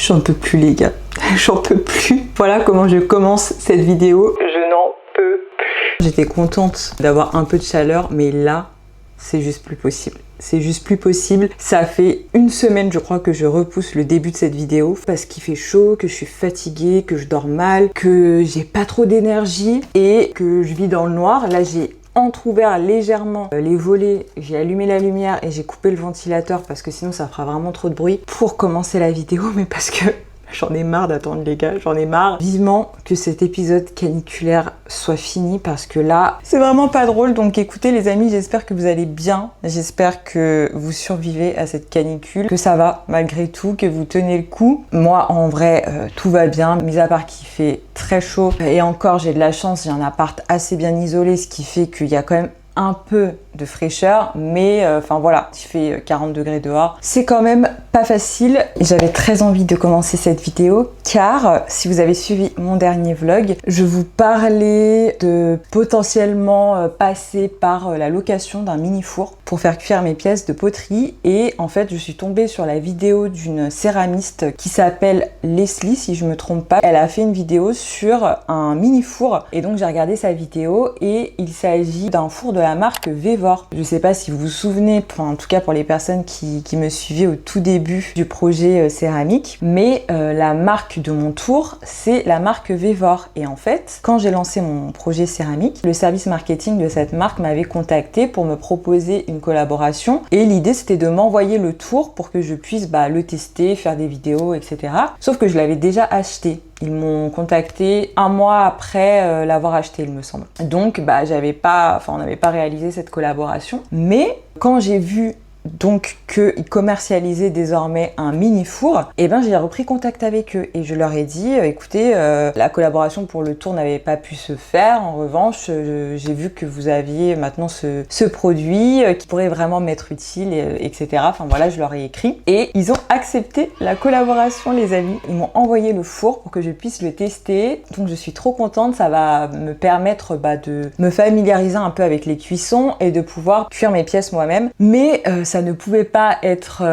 J'en peux plus les gars, j'en peux plus. Voilà comment je commence cette vidéo. Je n'en peux plus. J'étais contente d'avoir un peu de chaleur, mais là, c'est juste plus possible. C'est juste plus possible. Ça fait une semaine, je crois, que je repousse le début de cette vidéo parce qu'il fait chaud, que je suis fatiguée, que je dors mal, que j'ai pas trop d'énergie et que je vis dans le noir. Là, j'ai entrouvert légèrement les volets, j'ai allumé la lumière et j'ai coupé le ventilateur parce que sinon ça fera vraiment trop de bruit pour commencer la vidéo, mais parce que j'en ai marre d'attendre les gars, j'en ai marre. Vivement que cet épisode caniculaire soit fini parce que là, c'est vraiment pas drôle. Donc écoutez les amis, j'espère que vous allez bien. J'espère que vous survivez à cette canicule, que ça va malgré tout, que vous tenez le coup. Moi en vrai, tout va bien, mis à part qu'il fait très chaud. Et encore, j'ai de la chance, j'ai un appart assez bien isolé, ce qui fait qu'il y a quand même un peu de fraîcheur, mais enfin voilà, il fait 40 degrés dehors. C'est quand même pas facile. J'avais très envie de commencer cette vidéo car si vous avez suivi mon dernier vlog, je vous parlais de potentiellement passer par la location d'un mini four pour faire cuire mes pièces de poterie et en fait je suis tombée sur la vidéo d'une céramiste qui s'appelle Leslie si je me trompe pas. Elle a fait une vidéo sur un mini four et donc j'ai regardé sa vidéo et il s'agit d'un four de la marque Vevor. Je sais pas si vous vous souvenez, en tout cas pour les personnes qui me suivaient au tout début du projet céramique, mais la marque de mon tour, c'est la marque Vevor. Et en fait, quand j'ai lancé mon projet céramique, le service marketing de cette marque m'avait contacté pour me proposer une collaboration. Et l'idée, c'était de m'envoyer le tour pour que je puisse le tester, faire des vidéos, etc. Sauf que je l'avais déjà acheté. Ils m'ont contacté un mois après l'avoir acheté, il me semble. Donc, on n'avait pas réalisé cette collaboration. Mais quand j'ai vu donc qu'ils commercialisaient désormais un mini four, et j'ai repris contact avec eux et je leur ai dit écoutez, la collaboration pour le tour n'avait pas pu se faire, en revanche j'ai vu que vous aviez maintenant ce produit qui pourrait vraiment m'être utile, etc. Enfin voilà, je leur ai écrit et ils ont accepté la collaboration les amis. Ils m'ont envoyé le four pour que je puisse le tester, donc je suis trop contente, ça va me permettre de me familiariser un peu avec les cuissons et de pouvoir cuire mes pièces moi-même, mais ça ne pouvait pas être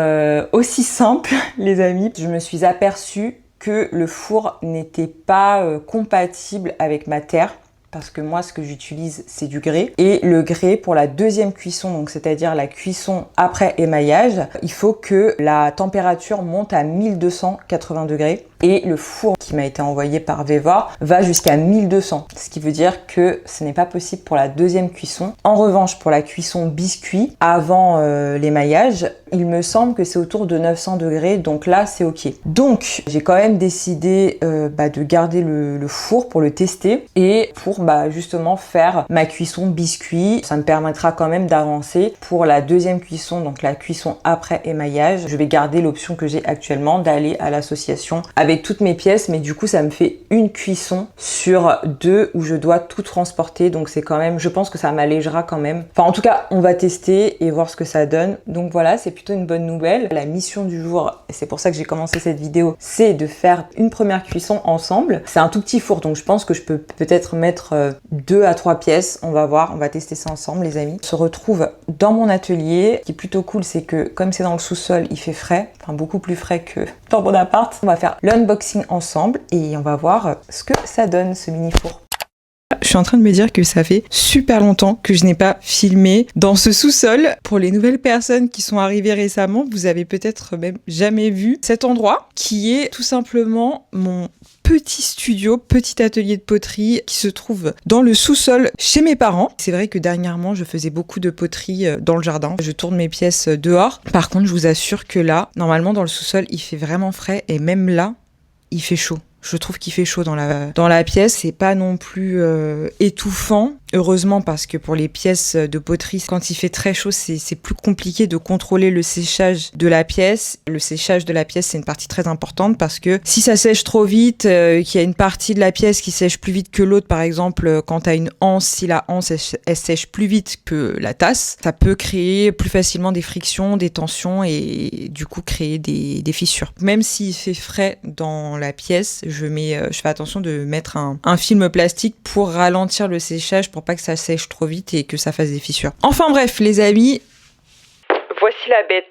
aussi simple, les amis. Je me suis aperçue que le four n'était pas compatible avec ma terre. Parce que moi, ce que j'utilise, c'est du grès. Et le grès, pour la deuxième cuisson, donc c'est-à-dire la cuisson après émaillage, il faut que la température monte à 1280 degrés. Et le four qui m'a été envoyé par Vevor va jusqu'à 1200. Ce qui veut dire que ce n'est pas possible pour la deuxième cuisson. En revanche, pour la cuisson biscuit, avant l'émaillage, il me semble que c'est autour de 900 degrés. Donc là, c'est ok. Donc, j'ai quand même décidé de garder le four pour le tester. Et pour justement faire ma cuisson biscuit. Ça me permettra quand même d'avancer. Pour la deuxième cuisson, donc la cuisson après émaillage, je vais garder l'option que j'ai actuellement d'aller à l'association avec toutes mes pièces, mais du coup ça me fait une cuisson sur deux où je dois tout transporter, donc c'est quand même, je pense que ça m'allégera quand même. Enfin en tout cas on va tester et voir ce que ça donne. Donc voilà, c'est plutôt une bonne nouvelle. La mission du jour, et c'est pour ça que j'ai commencé cette vidéo, c'est de faire une première cuisson ensemble. C'est un tout petit four, donc je pense que je peux peut-être mettre 2 à 3 pièces, on va voir, on va tester ça ensemble les amis. On se retrouve dans mon atelier. Ce qui est plutôt cool, c'est que comme c'est dans le sous-sol, il fait frais, enfin beaucoup plus frais que dans mon appart. On va faire l'unboxing ensemble et on va voir ce que ça donne ce mini four. Je suis en train de me dire que ça fait super longtemps que je n'ai pas filmé dans ce sous-sol. Pour les nouvelles personnes qui sont arrivées récemment, vous avez peut-être même jamais vu cet endroit qui est tout simplement mon petit studio, petit atelier de poterie qui se trouve dans le sous-sol chez mes parents. C'est vrai que dernièrement, je faisais beaucoup de poterie dans le jardin. Je tourne mes pièces dehors. Par contre, je vous assure que là, normalement dans le sous-sol, il fait vraiment frais et même là, il fait chaud. Je trouve qu'il fait chaud dans la pièce. C'est pas non plus étouffant. Heureusement, parce que pour les pièces de poterie, quand il fait très chaud, c'est plus compliqué de contrôler le séchage de la pièce. Le séchage de la pièce, c'est une partie très importante parce que si ça sèche trop vite, qu'il y a une partie de la pièce qui sèche plus vite que l'autre, par exemple, quand tu as une anse, si la anse, elle sèche plus vite que la tasse, ça peut créer plus facilement des frictions, des tensions et du coup créer des fissures. Même s'il fait frais dans la pièce, je fais attention de mettre un film plastique pour ralentir le séchage, pour pas que ça sèche trop vite et que ça fasse des fissures. Enfin bref, les amis, voici la bête.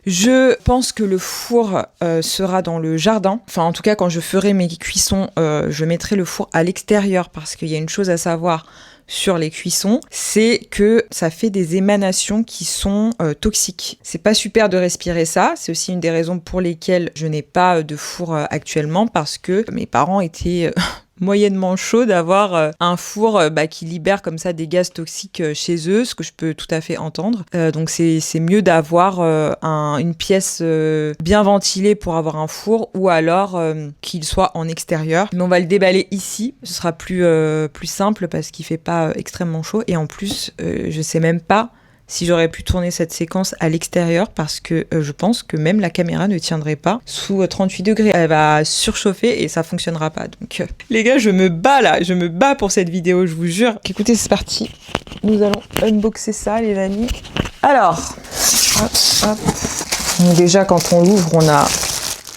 Je pense que le four sera dans le jardin. Enfin, en tout cas, quand je ferai mes cuissons, je mettrai le four à l'extérieur parce qu'il y a une chose à savoir sur les cuissons, c'est que ça fait des émanations qui sont toxiques. C'est pas super de respirer ça. C'est aussi une des raisons pour lesquelles je n'ai pas de four actuellement parce que mes parents étaient moyennement chaud d'avoir un four qui libère comme ça des gaz toxiques chez eux, ce que je peux tout à fait entendre. Donc c'est mieux d'avoir une pièce bien ventilée pour avoir un four ou alors qu'il soit en extérieur. Mais on va le déballer ici, ce sera plus simple parce qu'il fait pas extrêmement chaud et en plus je sais même pas si j'aurais pu tourner cette séquence à l'extérieur parce que je pense que même la caméra ne tiendrait pas sous 38 degrés. Elle va surchauffer et ça fonctionnera pas. Donc les gars, je me bats là, je me bats pour cette vidéo, je vous jure. Écoutez, c'est parti. Nous allons unboxer ça, les amis. Alors, hop, hop. Donc déjà, quand on l'ouvre, on a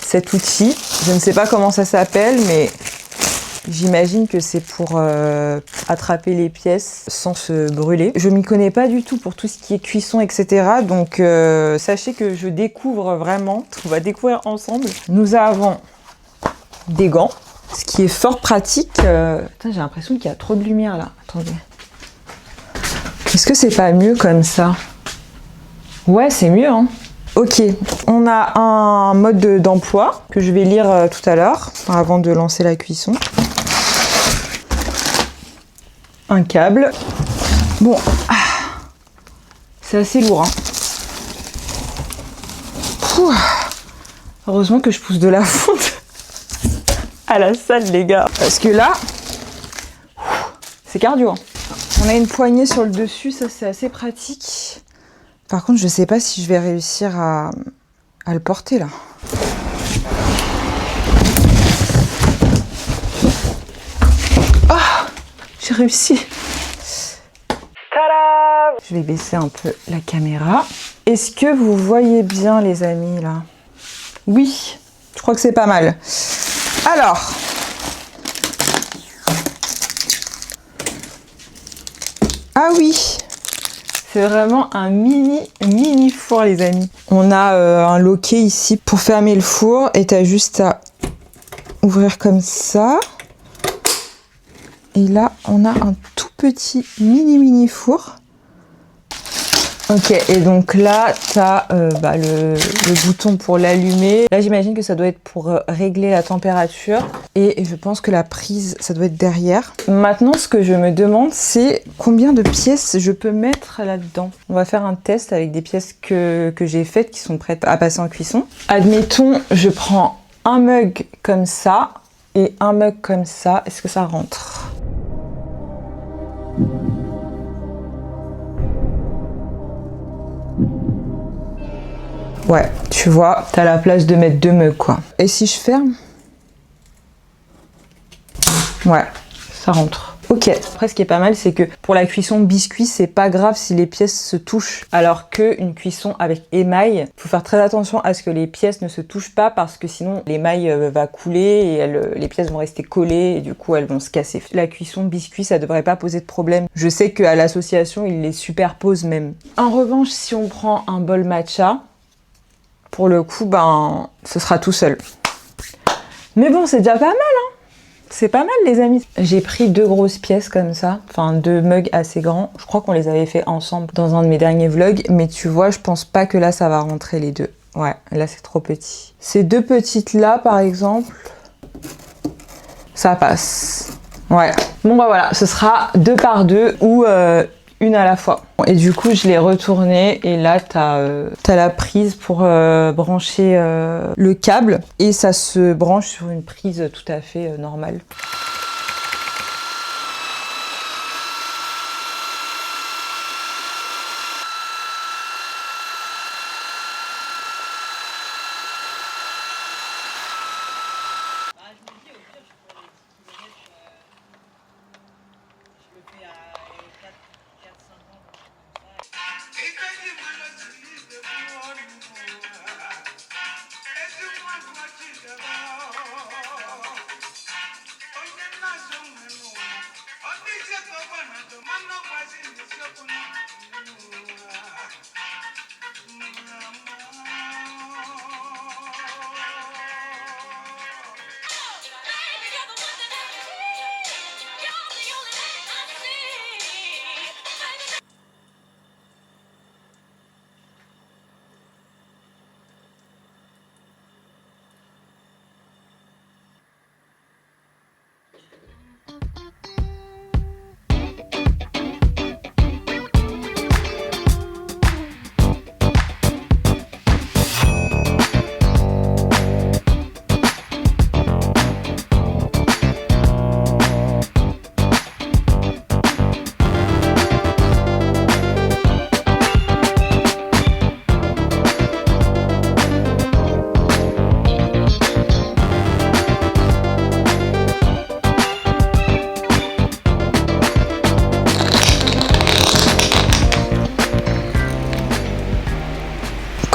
cet outil. Je ne sais pas comment ça s'appelle, mais j'imagine que c'est pour attraper les pièces sans se brûler. Je m'y connais pas du tout pour tout ce qui est cuisson, etc. Donc sachez que je découvre vraiment. On va découvrir ensemble. Nous avons des gants, ce qui est fort pratique. Putain, j'ai l'impression qu'il y a trop de lumière là. Attendez. Est-ce que c'est pas mieux comme ça? Ouais, c'est mieux, hein. Ok, on a un mode d'emploi que je vais lire tout à l'heure avant de lancer la cuisson. Un câble. Bon, c'est assez lourd. Hein. Heureusement que je pousse de la fonte à la salle, les gars. Parce que là, c'est cardio. Hein. On a une poignée sur le dessus, ça c'est assez pratique. Par contre, je sais pas si je vais réussir à le porter là. Ah, j'ai réussi. Tada! Je vais baisser un peu la caméra. Est-ce que vous voyez bien, les amis, là? Oui, je crois que c'est pas mal. Alors, ah oui, c'est vraiment un mini four, les amis. On a un loquet ici pour fermer le four et t'as juste à ouvrir comme ça. Et là, on a un tout petit mini four. Ok, et donc là, tu as le bouton pour l'allumer. Là, j'imagine que ça doit être pour régler la température. Et je pense que la prise, ça doit être derrière. Maintenant, ce que je me demande, c'est combien de pièces je peux mettre là-dedans. On va faire un test avec des pièces que j'ai faites, qui sont prêtes à passer en cuisson. Admettons, je prends un mug comme ça et un mug comme ça. Est-ce que ça rentre ? Ouais, tu vois, t'as la place de mettre 2 mugs, quoi. Et si je ferme? Ouais, ça rentre. Ok, après ce qui est pas mal, c'est que pour la cuisson biscuit, c'est pas grave si les pièces se touchent. Alors qu'une cuisson avec émail, faut faire très attention à ce que les pièces ne se touchent pas parce que sinon l'émail va couler et les pièces vont rester collées et du coup elles vont se casser. La cuisson biscuit, ça devrait pas poser de problème. Je sais qu'à l'association, ils les superposent même. En revanche, si on prend un bol matcha, pour le coup, ce sera tout seul. Mais bon, c'est déjà pas mal, hein. C'est pas mal, les amis. J'ai pris 2 grosses pièces comme ça, enfin 2 mugs assez grands. Je crois qu'on les avait fait ensemble dans un de mes derniers vlogs, mais tu vois, je pense pas que là, ça va rentrer les 2. Ouais, là, c'est trop petit. Ces 2 petites-là, par exemple, ça passe. Ouais. Bon, voilà, ce sera 2 par 2 ou une à la fois. Et du coup, je l'ai retourné et là, t'as la prise pour brancher le câble et ça se branche sur une prise tout à fait normale.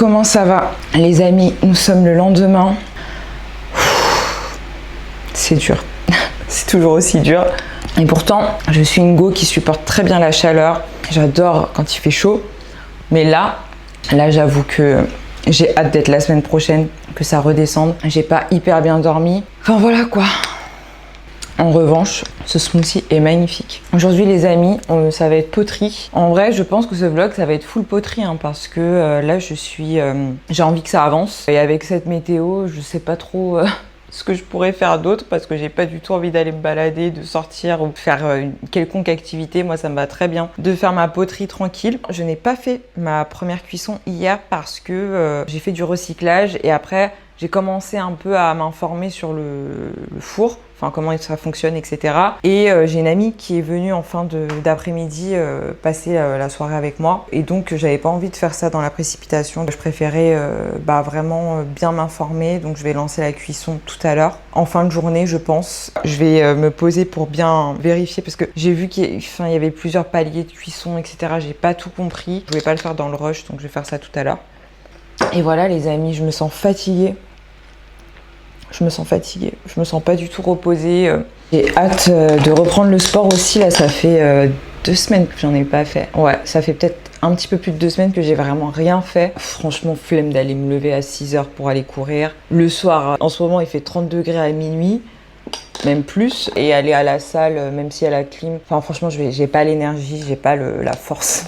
comment ça va? Les amis, nous sommes le lendemain. C'est dur. C'est toujours aussi dur. Et pourtant, je suis une go qui supporte très bien la chaleur. J'adore quand il fait chaud. Mais là j'avoue que j'ai hâte d'être la semaine prochaine, que ça redescende. J'ai pas hyper bien dormi. Enfin voilà quoi. En revanche, ce smoothie est magnifique. Aujourd'hui les amis, ça va être poterie. En vrai, je pense que ce vlog, ça va être full poterie hein, parce que là, j'ai envie que ça avance. Et avec cette météo, je sais pas trop ce que je pourrais faire d'autre parce que j'ai pas du tout envie d'aller me balader, de sortir ou de faire une quelconque activité. Moi, ça me va très bien de faire ma poterie tranquille. Je n'ai pas fait ma première cuisson hier parce que j'ai fait du recyclage et après, j'ai commencé un peu à m'informer sur le four, enfin comment ça fonctionne, etc. Et j'ai une amie qui est venue en fin d'après-midi passer la soirée avec moi. Et donc, j'avais pas envie de faire ça dans la précipitation. Je préférais vraiment bien m'informer. Donc, je vais lancer la cuisson tout à l'heure. En fin de journée, je pense. Je vais me poser pour bien vérifier parce que j'ai vu qu'il y avait plusieurs paliers de cuisson, etc. J'ai pas tout compris. Je voulais pas le faire dans le rush, donc je vais faire ça tout à l'heure. Et voilà les amis, je me sens fatiguée. Je me sens pas du tout reposée. J'ai hâte de reprendre le sport aussi. Là, ça fait 2 semaines que j'en ai pas fait. Ouais, ça fait peut-être un petit peu plus de 2 semaines que j'ai vraiment rien fait. Franchement, flemme d'aller me lever à 6 h pour aller courir. Le soir, en ce moment, il fait 30 degrés à minuit, même plus. Et aller à la salle, même si elle a la clim. Enfin, franchement, j'ai pas l'énergie, j'ai pas la force.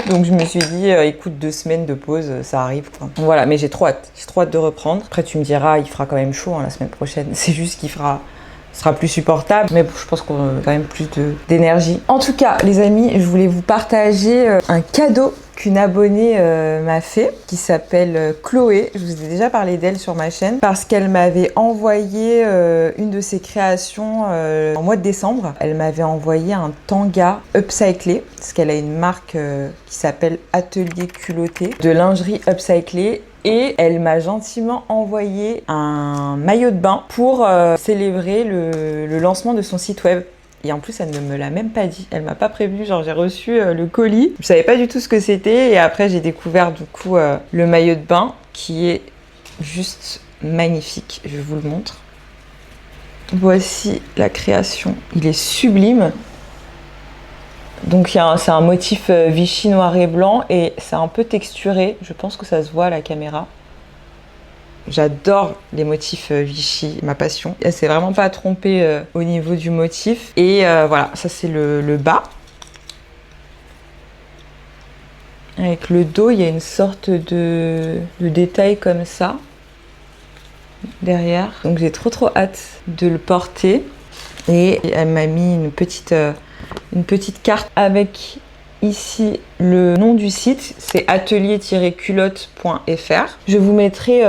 Donc je me suis dit, écoute, 2 semaines de pause, ça arrive quoi. Voilà, mais j'ai trop hâte de reprendre. Après tu me diras, il fera quand même chaud hein, la semaine prochaine. C'est juste qu'il sera plus supportable, mais je pense qu'on a quand même plus d'énergie. En tout cas, les amis, je voulais vous partager un cadeau qu'une abonnée m'a fait, qui s'appelle Chloé. Je vous ai déjà parlé d'elle sur ma chaîne, parce qu'elle m'avait envoyé une de ses créations en mois de décembre. Elle m'avait envoyé un tanga upcyclé, parce qu'elle a une marque qui s'appelle Atelier Culotté, de lingerie upcyclée. Et elle m'a gentiment envoyé un maillot de bain pour célébrer le lancement de son site web. Et en plus, elle ne me l'a même pas dit. Elle m'a pas prévenu. Genre, j'ai reçu le colis. Je savais pas du tout ce que c'était. Et après, j'ai découvert du coup le maillot de bain qui est juste magnifique. Je vous le montre. Voici la création. Il est sublime. Donc c'est un motif Vichy noir et blanc et c'est un peu texturé. Je pense que ça se voit à la caméra. J'adore les motifs Vichy, ma passion. Elle s'est vraiment pas trompée au niveau du motif. Et voilà, ça c'est le bas. Avec le dos, il y a une sorte de détail comme ça derrière. Donc j'ai trop hâte de le porter. Et elle m'a mis une petite carte avec ici le nom du site, c'est atelier-culotte.fr. Je vous mettrai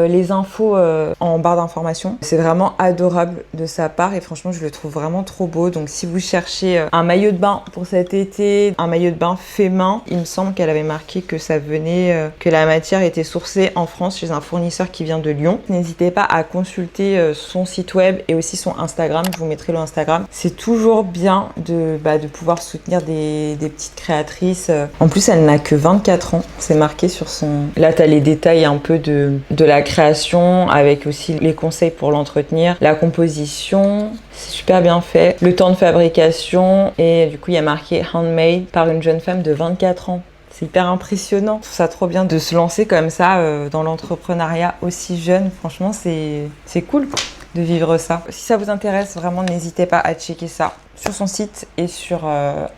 les infos en barre d'informations. C'est vraiment adorable de sa part et franchement je le trouve vraiment trop beau. Donc si vous cherchez un maillot de bain pour cet été, un maillot de bain fait main, il me semble qu'elle avait marqué que ça venait, que la matière était sourcée en France chez un fournisseur qui vient de Lyon. N'hésitez pas à consulter son site web et aussi son Instagram. Je vous mettrai le Instagram. C'est toujours bien de pouvoir soutenir des petites créatrices. En plus, elle n'a que 24 ans. C'est marqué sur son... Là, tu as les détails un peu de la création, avec aussi les conseils pour l'entretenir, la composition. C'est super bien fait. Le temps de fabrication. Et du coup, il y a marqué « handmade » par une jeune femme de 24 ans. C'est hyper impressionnant. Je trouve ça trop bien de se lancer comme ça dans l'entrepreneuriat aussi jeune. Franchement, c'est cool de vivre ça. Si ça vous intéresse, vraiment, n'hésitez pas à checker ça sur son site et sur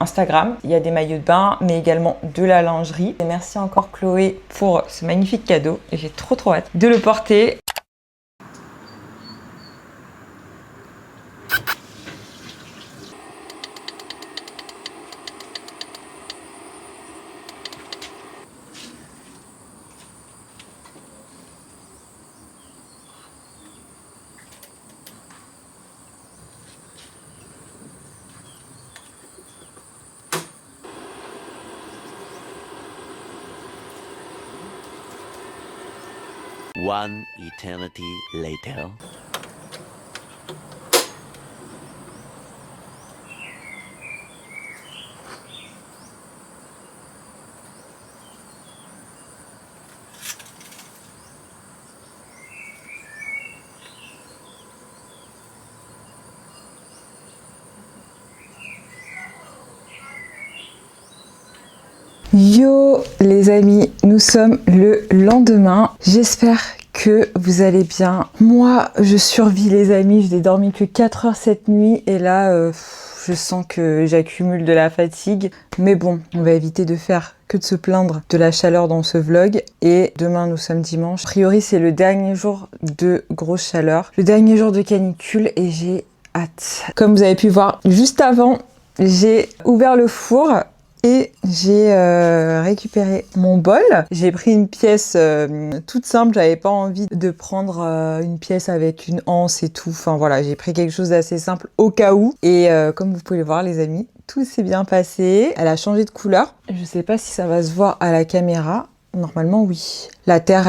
Instagram. Il y a des maillots de bain, mais également de la lingerie. Et merci encore Chloé pour ce magnifique cadeau. Et j'ai trop hâte de le porter. One eternity later. Yo les amis, nous sommes le lendemain. J'espère que vous allez bien. Moi, je survis les amis, je n'ai dormi que 4 heures cette nuit et là, je sens que j'accumule de la fatigue. Mais bon, on va éviter de faire que de se plaindre de la chaleur dans ce vlog. Et demain, nous sommes dimanche. A priori, c'est le dernier jour de grosse chaleur, le dernier jour de canicule et j'ai hâte. Comme vous avez pu voir juste avant, j'ai ouvert le four et j'ai récupéré mon bol. J'ai pris une pièce toute simple, j'avais pas envie de prendre une pièce avec une anse et tout. Enfin voilà, j'ai pris quelque chose d'assez simple au cas où. Et comme vous pouvez le voir les amis, tout s'est bien passé. Elle a changé de couleur. Je sais pas si ça va se voir à la caméra. Normalement oui. La terre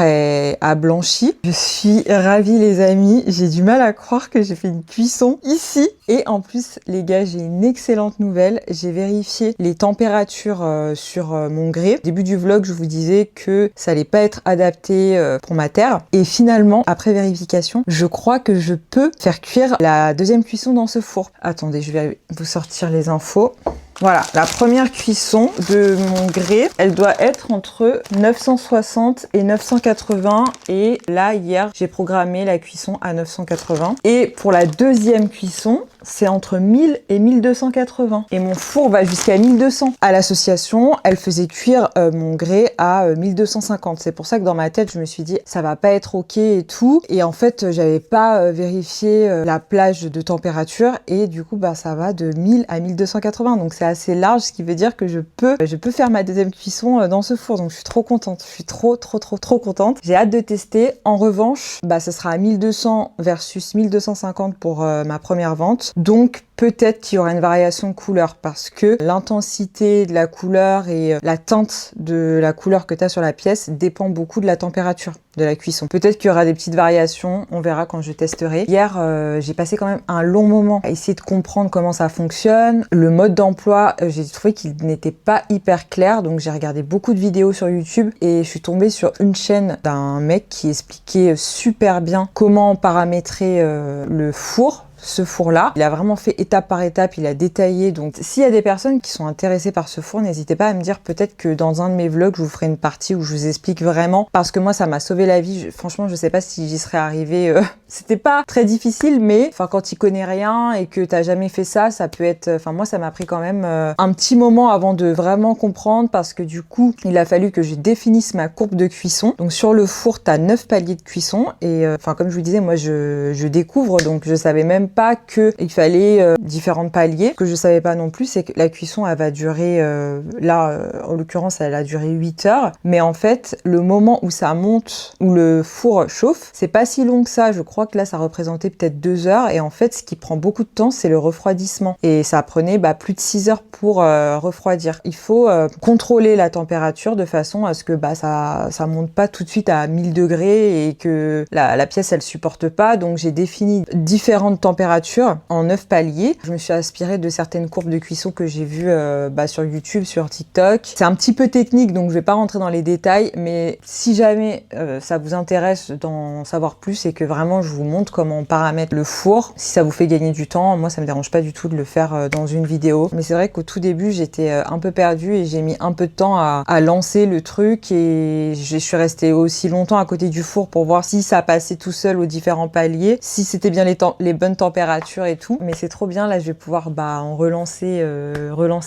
a blanchi. Je suis ravie les amis. J'ai du mal à croire que j'ai fait une cuisson ici. Et en plus les gars, j'ai une excellente nouvelle. J'ai vérifié les températures sur mon grès. Au début du vlog, je vous disais que ça allait pas être adapté pour ma terre. Et finalement, après vérification, je crois que je peux faire cuire la deuxième cuisson dans ce four. Attendez, je vais vous sortir les infos. Voilà, la première cuisson de mon grès, elle doit être entre 960 et 980 et là hier j'ai programmé la cuisson à 980 et pour la deuxième cuisson c'est entre 1000 et 1280 et mon four va jusqu'à 1200. À l'association elle faisait cuire mon grès à 1250, c'est pour ça que dans ma tête je me suis dit ça va pas être ok et tout et en fait j'avais pas vérifié la plage de température et du coup bah ça va de 1000 à 1280 donc c'est assez large, ce qui veut dire que je peux faire ma deuxième cuisson dans ce four. Donc je suis trop contente, je suis trop contente. J'ai hâte de tester. En revanche, bah ça sera à 1200 versus 1250 pour ma première vente. Donc peut-être qu'il y aura une variation de couleur parce que l'intensité de la couleur et la teinte de la couleur que tu as sur la pièce dépend beaucoup de la température de la cuisson. Peut-être qu'il y aura des petites variations, on verra quand je testerai. Hier, j'ai passé quand même un long moment à essayer de comprendre comment ça fonctionne. Le mode d'emploi, j'ai trouvé qu'il n'était pas hyper clair, donc j'ai regardé beaucoup de vidéos sur YouTube et je suis tombée sur une chaîne d'un mec qui expliquait super bien comment paramétrer le four. Ce four-là, il a vraiment fait étape par étape, il a détaillé. Donc, s'il y a des personnes qui sont intéressées par ce four, n'hésitez pas à me dire peut-être que dans un de mes vlogs, je vous ferai une partie où je vous explique vraiment parce que moi, ça m'a sauvé la vie. Franchement, je sais pas si j'y serais arrivée. C'était pas très difficile, mais enfin, quand tu connais rien et que t'as jamais fait ça, ça peut être. Enfin, moi, ça m'a pris quand même un petit moment avant de vraiment comprendre parce que du coup, il a fallu que je définisse ma courbe de cuisson. Donc, sur le four, t'as 9 paliers de cuisson et enfin, comme je vous disais, moi, je découvre, donc je savais même pas que il fallait différents paliers. Ce que je savais pas non plus, c'est que la cuisson elle va durer en l'occurrence elle a duré 8 heures, mais en fait le moment où ça monte, où le four chauffe, c'est pas si long que ça. Je crois que là ça représentait peut-être 2 heures et en fait ce qui prend beaucoup de temps c'est le refroidissement et ça prenait plus de 6 heures pour refroidir. Il faut contrôler la température de façon à ce que ça monte pas tout de suite à 1000 degrés et que la pièce elle supporte pas. Donc j'ai défini différentes températures en 9 paliers. Je me suis inspirée de certaines courbes de cuisson que j'ai vues sur YouTube, sur TikTok. C'est un petit peu technique, donc je vais pas rentrer dans les détails, mais si jamais ça vous intéresse d'en savoir plus et que vraiment je vous montre comment on paramètre le four, si ça vous fait gagner du temps, moi ça me dérange pas du tout de le faire dans une vidéo. Mais c'est vrai qu'au tout début, j'étais un peu perdue et j'ai mis un peu de temps à lancer le truc et je suis restée aussi longtemps à côté du four pour voir si ça passait tout seul aux différents paliers, si c'était bien les bonnes température et tout, mais c'est trop bien. Là je vais pouvoir en relancer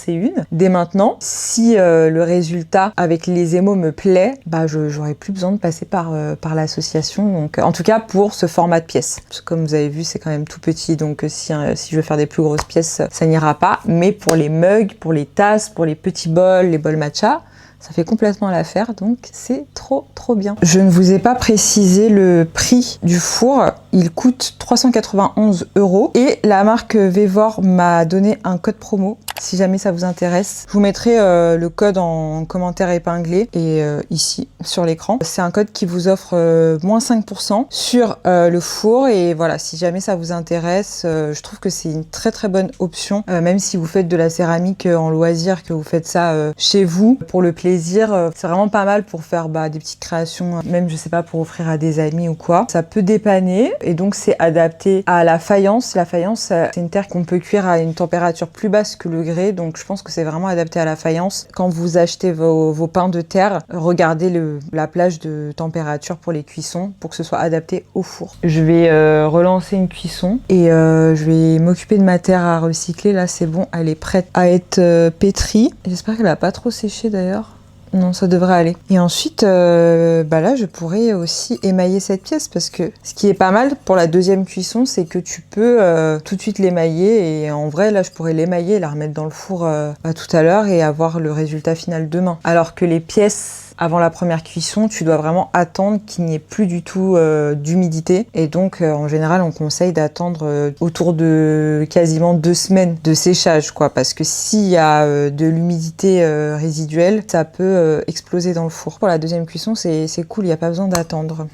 une dès maintenant. Si le résultat avec les émaux me plaît, j'aurai plus besoin de passer par l'association. Donc en tout cas pour ce format de pièce, parce que comme vous avez vu c'est quand même tout petit, donc si je veux faire des plus grosses pièces ça n'ira pas, mais pour les mugs, pour les tasses, pour les petits bols, les bols matcha, ça fait complètement l'affaire, donc c'est trop bien. Je ne vous ai pas précisé le prix du four. Il coûte 391 € et la marque Vevor m'a donné un code promo si jamais ça vous intéresse. Je vous mettrai le code en commentaire épinglé et ici sur l'écran. C'est un code qui vous offre moins 5% sur le four et voilà, si jamais ça vous intéresse, je trouve que c'est une très bonne option, même si vous faites de la céramique en loisir, que vous faites ça chez vous pour le plaisir plaisir. C'est vraiment pas mal pour faire des petites créations, même je sais pas, pour offrir à des amis ou quoi. Ça peut dépanner et donc c'est adapté à la faïence. La faïence, c'est une terre qu'on peut cuire à une température plus basse que le grès, donc je pense que c'est vraiment adapté à la faïence. Quand vous achetez vos pains de terre, regardez la plage de température pour les cuissons pour que ce soit adapté au four. Je vais relancer une cuisson et je vais m'occuper de ma terre à recycler. Là c'est bon, elle est prête à être pétrie. J'espère qu'elle va pas trop sécher d'ailleurs. Non, ça devrait aller. Et ensuite, là, je pourrais aussi émailler cette pièce parce que ce qui est pas mal pour la deuxième cuisson, c'est que tu peux tout de suite l'émailler. Et en vrai, là, je pourrais l'émailler et la remettre dans le four tout à l'heure et avoir le résultat final demain. Alors que les pièces avant la première cuisson, tu dois vraiment attendre qu'il n'y ait plus du tout d'humidité. Et donc, en général, on conseille d'attendre autour de quasiment 2 semaines de séchage, quoi. Parce que s'il y a de l'humidité résiduelle, ça peut exploser dans le four. Pour la deuxième cuisson, c'est cool, il n'y a pas besoin d'attendre.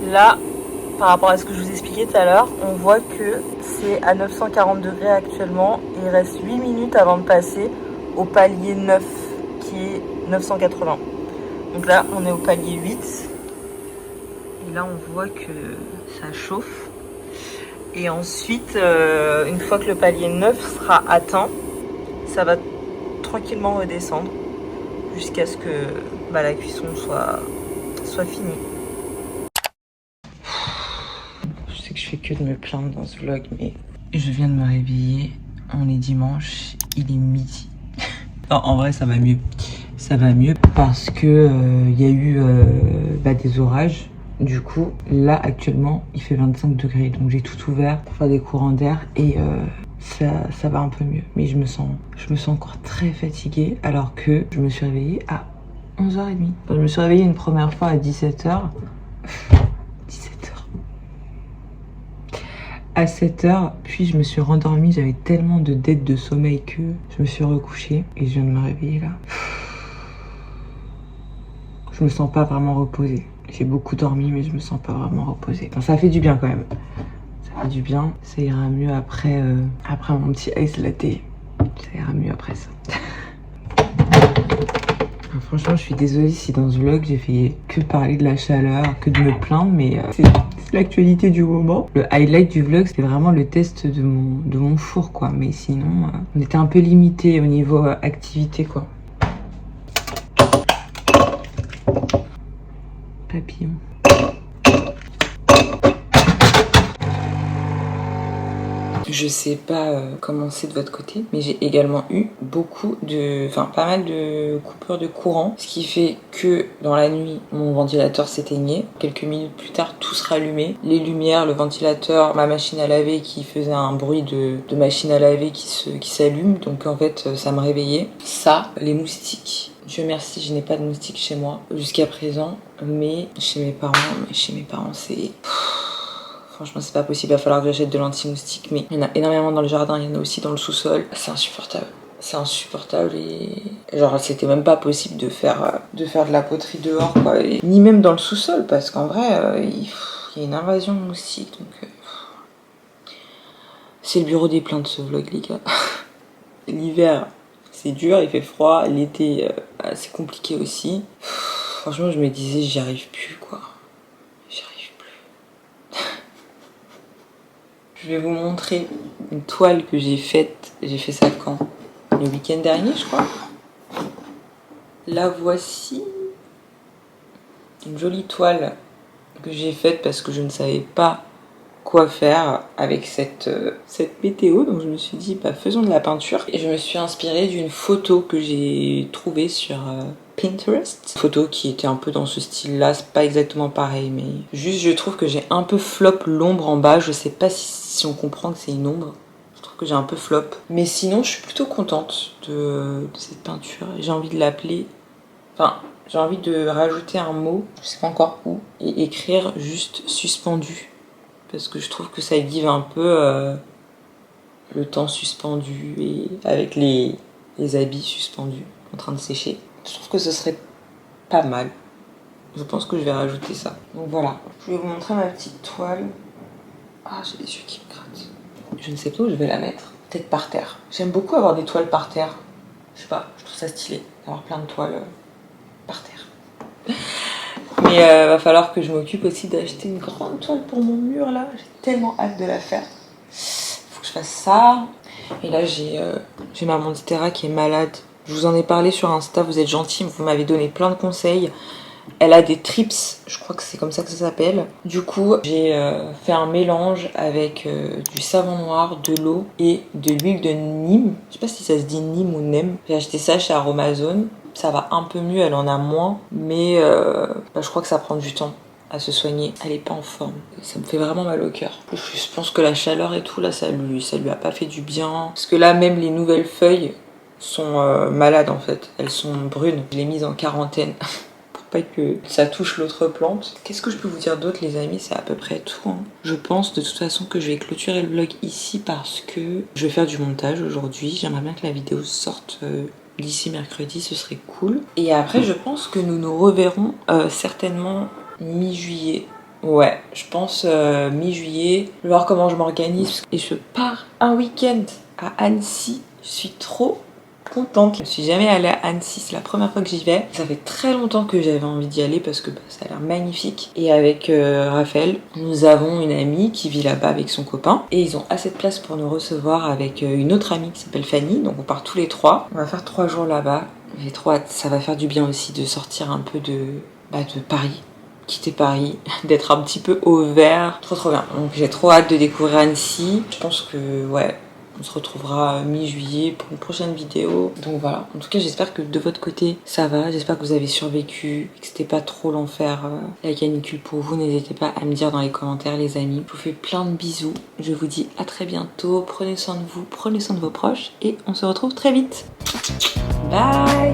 Là, par rapport à ce que je vous expliquais tout à l'heure, on voit que c'est à 940 degrés actuellement et il reste 8 minutes avant de passer au palier 9 qui est 980. Donc là, on est au palier 8 et là, on voit que ça chauffe. Et ensuite, une fois que le palier 9 sera atteint, ça va tranquillement redescendre jusqu'à ce que la cuisson soit finie. Je sais que je fais que de me plaindre dans ce vlog, mais je viens de me réveiller. On est dimanche, il est midi. Non, en vrai, ça va mieux. Ça va mieux parce que y a eu des orages. Du coup, là, actuellement, il fait 25 degrés. Donc, j'ai tout ouvert pour faire des courants d'air et ça va un peu mieux. Mais je me sens encore très fatiguée alors que je me suis réveillée à 11h30. Je me suis réveillée une première fois à 17h. À 7h, puis je me suis rendormie, j'avais tellement de dettes de sommeil que je me suis recouchée et je viens de me réveiller là. Je me sens pas vraiment reposée. J'ai beaucoup dormi mais je me sens pas vraiment reposée. Enfin, ça fait du bien quand même. Ça fait du bien. Ça ira mieux après mon petit ice latte. Ça ira mieux après ça. Alors, franchement, je suis désolée si dans ce vlog j'ai fait que parler de la chaleur, que de me plaindre, mais c'est l'actualité du moment. Le highlight du vlog, c'était vraiment le test de mon four, quoi. Mais sinon, on était un peu limité au niveau activité, quoi. Papillon. Je sais pas comment c'est de votre côté, mais j'ai également eu pas mal de coupures de courant, ce qui fait que dans la nuit, mon ventilateur s'éteignait. Quelques minutes plus tard, tout se rallumait. Les lumières, le ventilateur, ma machine à laver qui faisait un bruit de machine à laver qui s'allume, donc en fait, ça me réveillait. Ça, les moustiques. Dieu merci, je n'ai pas de moustiques chez moi jusqu'à présent, mais chez mes parents, c'est... Franchement, c'est pas possible, il va falloir que j'achète de l'anti-moustique, mais il y en a énormément dans le jardin, il y en a aussi dans le sous-sol. C'est insupportable. C'est insupportable et genre c'était même pas possible de faire de la poterie dehors, quoi. Et ni même dans le sous-sol, parce qu'en vrai, il y a une invasion de moustiques, donc... C'est le bureau des plaintes ce vlog, les gars. L'hiver, c'est dur, il fait froid. L'été, c'est compliqué aussi. Franchement, je me disais, j'y arrive plus, quoi. Je vais vous montrer une toile que j'ai faite. J'ai fait ça quand? Le week-end dernier, je crois. La voici. Une jolie toile que j'ai faite parce que je ne savais pas quoi faire avec cette météo. Donc je me suis dit, faisons de la peinture. Et je me suis inspirée d'une photo que j'ai trouvée sur Pinterest. Une photo qui était un peu dans ce style-là. C'est pas exactement pareil, mais juste je trouve que j'ai un peu flop l'ombre en bas. Je sais pas si on comprend que c'est une ombre. Je trouve que j'ai un peu flop. Mais sinon, je suis plutôt contente de cette peinture. J'ai envie de l'appeler... Enfin, j'ai envie de rajouter un mot, je sais pas encore où, et écrire juste suspendu. Parce que je trouve que ça give un peu le temps suspendu et avec les habits suspendus en train de sécher. Je trouve que ce serait pas mal. Je pense que je vais rajouter ça. Donc voilà, je vais vous montrer ma petite toile. Ah, j'ai les yeux qui me grattent. Je ne sais pas où je vais la mettre. Peut-être par terre. J'aime beaucoup avoir des toiles par terre. Je sais pas, je trouve ça stylé d'avoir plein de toiles par terre. Mais va falloir que je m'occupe aussi d'acheter une grande toile pour mon mur là. J'ai tellement hâte de la faire. Faut que je fasse ça. Et là j'ai ma Monstera qui est malade. Je vous en ai parlé sur Insta, vous êtes gentils, vous m'avez donné plein de conseils. Elle a des trips, je crois que c'est comme ça que ça s'appelle. Du coup, j'ai fait un mélange avec du savon noir, de l'eau et de l'huile de Nîmes. Je sais pas si ça se dit Nîmes ou Nem. J'ai acheté ça chez Aromazone. Ça va un peu mieux, elle en a moins. Mais je crois que ça prend du temps à se soigner. Elle est pas en forme. Ça me fait vraiment mal au cœur. Je pense que la chaleur et tout, là, ça lui a pas fait du bien. Parce que là, même les nouvelles feuilles sont malades en fait. Elles sont brunes. Je l'ai mise en quarantaine. Pas que ça touche l'autre plante. Qu'est-ce que je peux vous dire d'autre les amis, c'est à peu près tout hein. Je pense de toute façon que je vais clôturer le vlog ici parce que je vais faire du montage aujourd'hui. J'aimerais bien que la vidéo sorte d'ici mercredi, ce serait cool. Et après je pense que nous nous reverrons certainement mi-juillet. Ouais, je pense mi-juillet. Je vais voir comment je m'organise. Et je pars un week-end à Annecy. Je suis trop contente. Je suis jamais allée à Annecy, c'est la première fois que j'y vais. Ça fait très longtemps que j'avais envie d'y aller parce que ça a l'air magnifique. Et avec Raphaël, nous avons une amie qui vit là-bas avec son copain. Et ils ont assez de place pour nous recevoir avec une autre amie qui s'appelle Fanny. Donc on part tous les trois. On va faire 3 jours là-bas. J'ai trop hâte. Ça va faire du bien aussi de sortir un peu de Paris. Quitter Paris, d'être un petit peu au vert. Trop bien. Donc j'ai trop hâte de découvrir Annecy. Je pense que ouais, on se retrouvera mi-juillet pour une prochaine vidéo. Donc voilà, en tout cas j'espère que de votre côté ça va. J'espère que vous avez survécu et que c'était pas trop l'enfer la canicule pour vous. N'hésitez pas à me dire dans les commentaires les amis. Je vous fais plein de bisous. Je vous dis à très bientôt. Prenez soin de vous, prenez soin de vos proches et on se retrouve très vite. Bye.